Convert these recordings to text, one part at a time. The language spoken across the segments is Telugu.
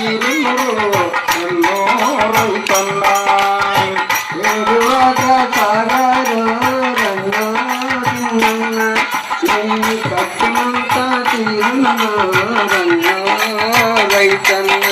తీరును ఎన్నో రైతన్నా ఎరువాక సాగారు రంగో నీ కష్టమంతా తీరును రంగో రైతన్నా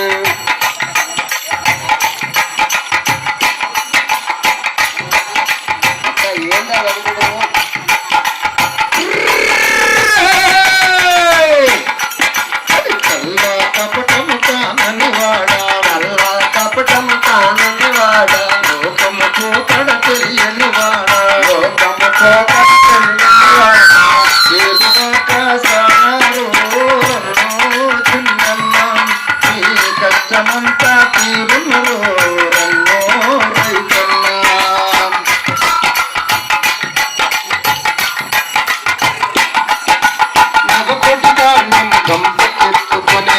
కష్టమంతా తీరును రన్నో రైతన్నా నవకొటి ధాన్యము గంపకెత్తుకొని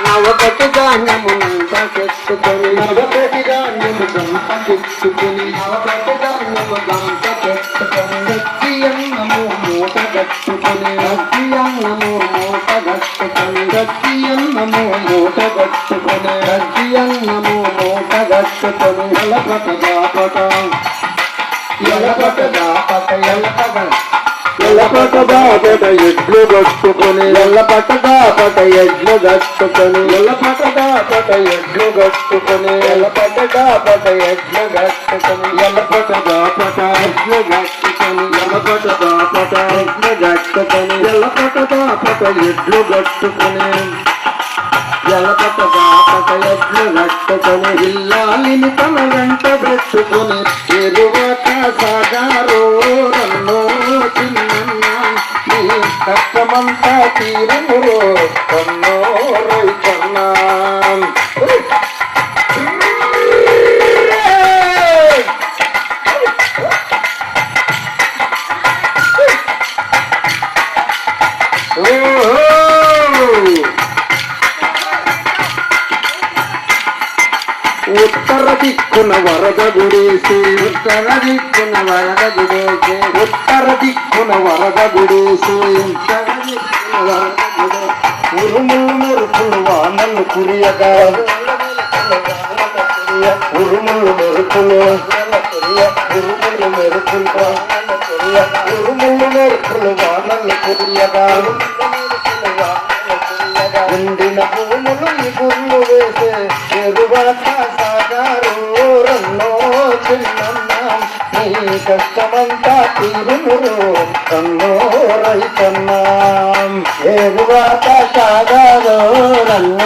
నవకొటి ధాన్యమునంతా చెట్టుకొని నవకొటి ధాన్యము గంపకెత్తుకొని నవకొటి ధాన్యము గంపకెత్తుకొని సత్యన్నము మూట గట్టుకొని సత్యన్నము మూట గట్టుకొని సత్యన్నము మూట గట్టుకొని సత్యన్నము మూట గట్టుకొని ఎలపట దాపట ఎలపట దాపట ఎలపట ఎల్లపట దాపట ఎడ్లు గట్టుకొని ఎల్లపట దాపట ఎడ్లు గట్టుకొని ఎల్లపట దాపట ఎడ్లు గట్టుకొని ఎల్లపట దాపట ఎడ్లు గట్టుకొని ఎల్లపట దాపట ఎడ్లు గట్టుకొని ఎల్లపట దాపట ఎడ్లు గట్టుకొని ఎల్లపట దాపట ఎడ్లు గట్టుకొని ఎల్లపట దాపట ఎడ్లు గట్టుకొని ఇల్లాలిని తన వెంట పెట్టుకొని ఎరువాక సాగారు రన్నో కష్టమంతా తీరును రన్నో రైతన్నా ఉత్తర దిక్కున వరద గుడేసి ఉత్తర దిక్కున వరద గుడేసి ఉత్తర దిక్కున వరద గుడేసి ఉత్తర దిక్కున వరద గుడే ఉరుములు మెరుపులు వానలు కురియగా ఉరుములు మెరుపులు ఉరుములు మెరుపులు ఉరుములు మెరుపులు వానలు కురియగా ఉండిన భూములు గుళ్ళు వేసే ఎరువాక సాగారు రన్నో చిన్నన్నా నీ కష్టమంతా తీరును రన్నో రైతన్నా ఎరువాక సాగారు రన్నో